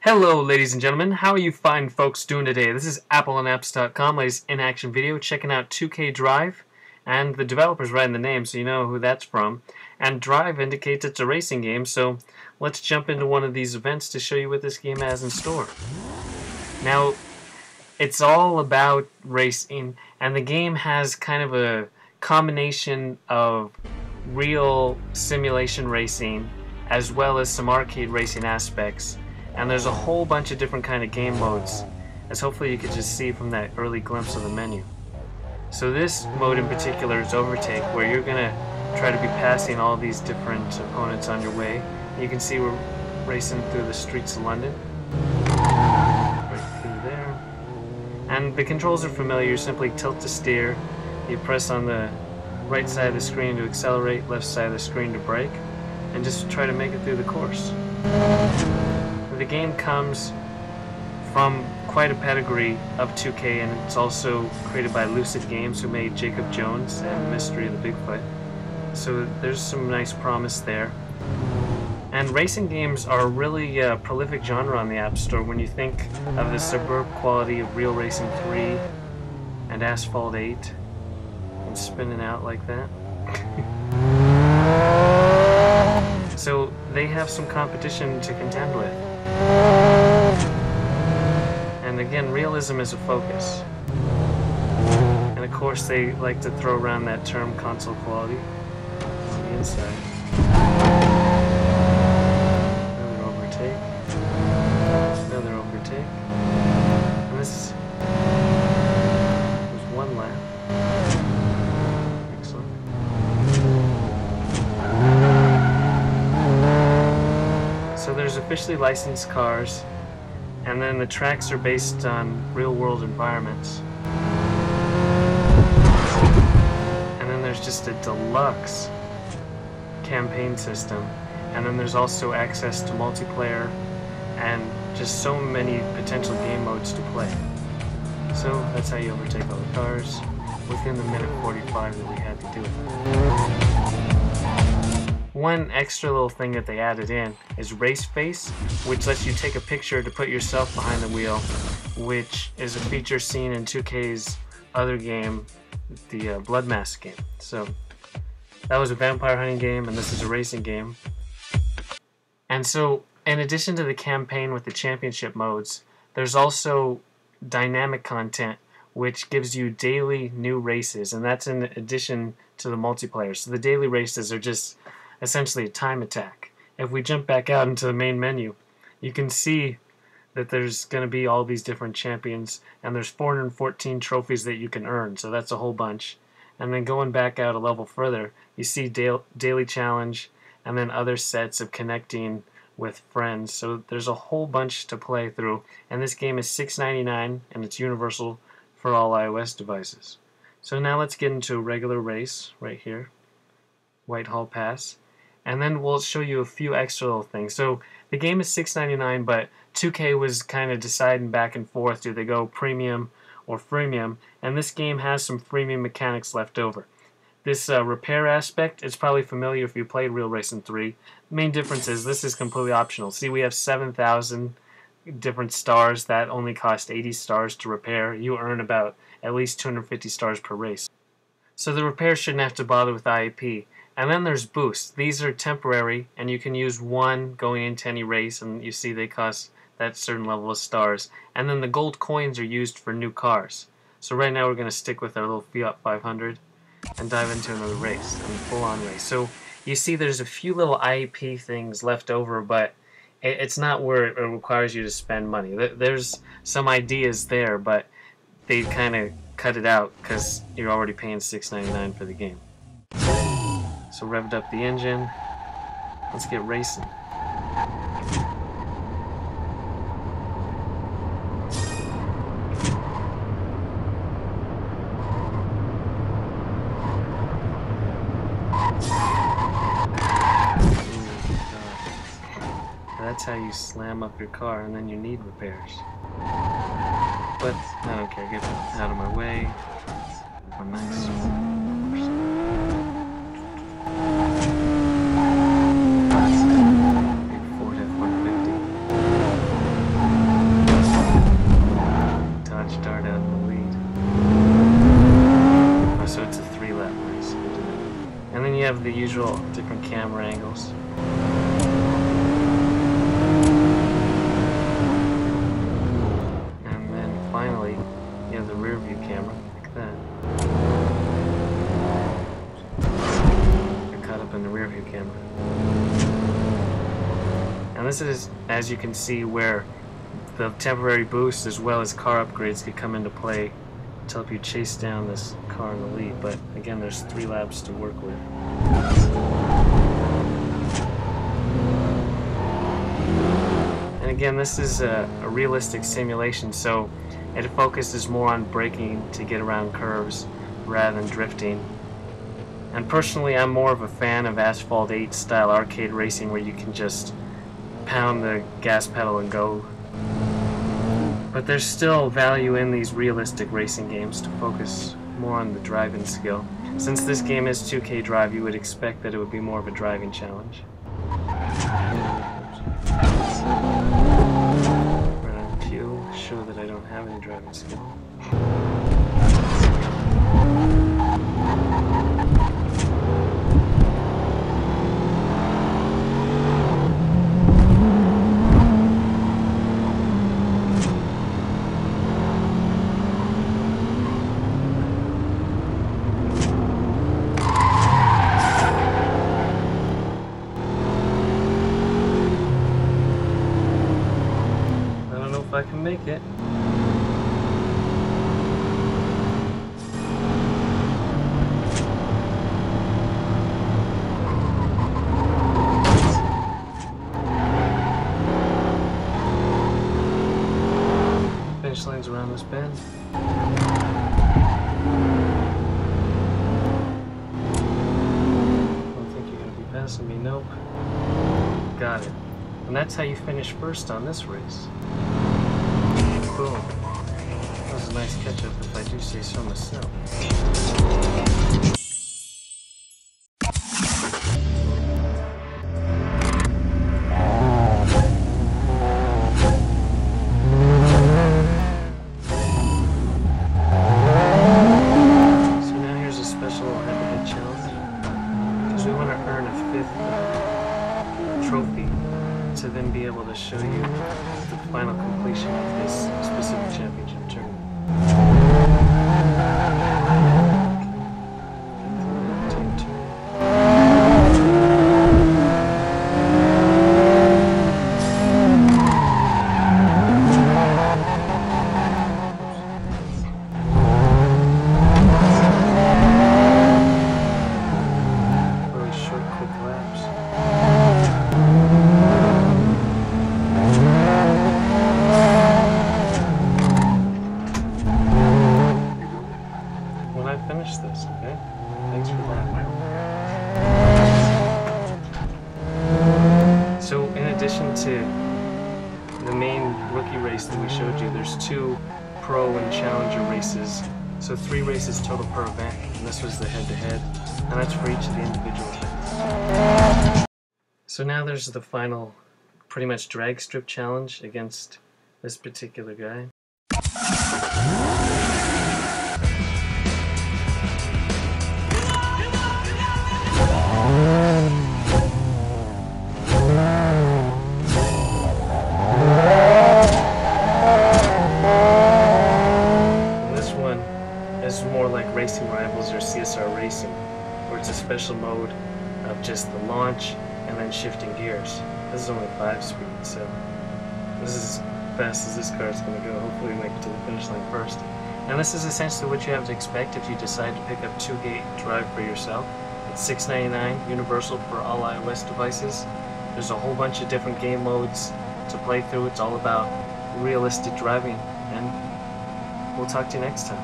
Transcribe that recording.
Hello, ladies and gentlemen. How are you fine folks doing today? This is appleandapps.com, latest in-action video, checking out 2K Drive, and the developer's right in the name, so you know who that's from. And Drive indicates it's a racing game, so let's jump into one of these events to show you what this game has in store. Now, it's all about racing, and the game has kind of a combination of real simulation racing as well as some arcade racing aspects. And there's a whole bunch of different kind of game modes, as hopefully you could just see from that early glimpse of the menu. So this mode in particular is overtake, where you're going to try to be passing all these different opponents on your way. You can see we're racing through the streets of London. Right through there. And the controls are familiar. You simply tilt to steer. You press on the right side of the screen to accelerate, left side of the screen to brake, and just try to make it through the course. The game comes from quite a pedigree of 2K, and it's also created by Lucid Games, who made Jacob Jones and Mystery of the Bigfoot. So there's some nice promise there. And racing games are a really prolific genre on the App Store when you think of the superb quality of Real Racing 3 and Asphalt 8 and spinning out like that. So they have some competition to contend with. And again, realism is a focus. And of course they like to throw around that term console quality. To the inside. Another overtake. Another overtake. And this was one lap. Excellent. So there's officially licensed cars, and then the tracks are based on real-world environments. And then there's just a deluxe campaign system, and then there's also access to multiplayer and just so many potential game modes to play. So that's how you overtake all the cars within the minute 45 that we had to do it. One extra little thing that they added in is Race Face, which lets you take a picture to put yourself behind the wheel, which is a feature seen in 2K's other game, the Blood Mask game. So that was a vampire hunting game, and this is a racing game. And so in addition to the campaign with the championship modes, there's also dynamic content which gives you daily new races, and that's in addition to the multiplayer. So the daily races are just essentially a time attack. If we jump back out into the main menu, you can see that there's going to be all these different champions, and there's 414 trophies that you can earn, so that's a whole bunch. And then going back out a level further, you see daily challenge, and then other sets of connecting with friends. So there's a whole bunch to play through, and this game is $6.99, and it's universal for all iOS devices. So now let's get into a regular race right here, Whitehall Pass. And then we'll show you a few extra little things. So the game is $6.99, but 2K was kind of deciding back and forth, do they go premium or freemium? And this game has some freemium mechanics left over. This repair aspect is probably familiar if you played Real Racing 3. The main difference is this is completely optional. See, we have 7,000 different stars that only cost 80 stars to repair. You earn about at least 250 stars per race. So the repair shouldn't have to bother with IAP. And then there's boosts. These are temporary, and you can use one going into any race, and you see they cost that certain level of stars. And then the gold coins are used for new cars. So right now we're going to stick with our little Fiat 500 and dive into another race, a full-on race. So you see there's a few little IAP things left over, but it's not where it requires you to spend money. There's some ideas there, but they kind of cut it out because you're already paying $6.99 for the game. So revved up the engine. Let's get racing. That's how you slam up your car, and then you need repairs. But I don't care. Get out of my way. Oh, nice. Ford F-150. usual, different camera angles. And then finally, you have the rear view camera, like that. Got caught up in the rear view camera. And this is, as you can see, where the temporary boost as well as car upgrades could come into play to help you chase down this car in the lead. But again, there's 3 laps to work with. And again, this is a realistic simulation, so it focuses more on braking to get around curves rather than drifting. And personally, I'm more of a fan of Asphalt 8 style arcade racing, where you can just pound the gas pedal and go. But there's still value in these realistic racing games to focus more on the driving skill. Since this game is 2K Drive, you would expect that it would be more of a driving challenge. Run on fuel, show that I don't have any driving skill. If I can make it. Finish line's around this bend. Don't think you're gonna be passing me, nope. Got it. And that's how you finish first on this race. Boom. That was a nice catch-up, if I do say so myself. So now here's a special head-to-head challenge, because we want to earn a 5th trophy to then be able to show you the final completion of this specific championship tournament. Really short, quick laps. Finish this, okay? Thanks for that. So in addition to the main rookie race that we showed you, there's 2 pro and challenger races, so 3 races total per event, and this was the head-to-head, and that's for each of the individual events. So now there's the final pretty much drag strip challenge against this particular guy. This one is more like Racing Rivals or CSR Racing, where it's a special mode of just the launch and then shifting gears. This is only 5 speed, so this is as fast as this car is going to go. Hopefully we make it to the finish line first. And this is essentially what you have to expect if you decide to pick up 2K Drive for yourself. It's $6.99, universal for all iOS devices. There's a whole bunch of different game modes to play through. It's all about realistic driving, and we'll talk to you next time.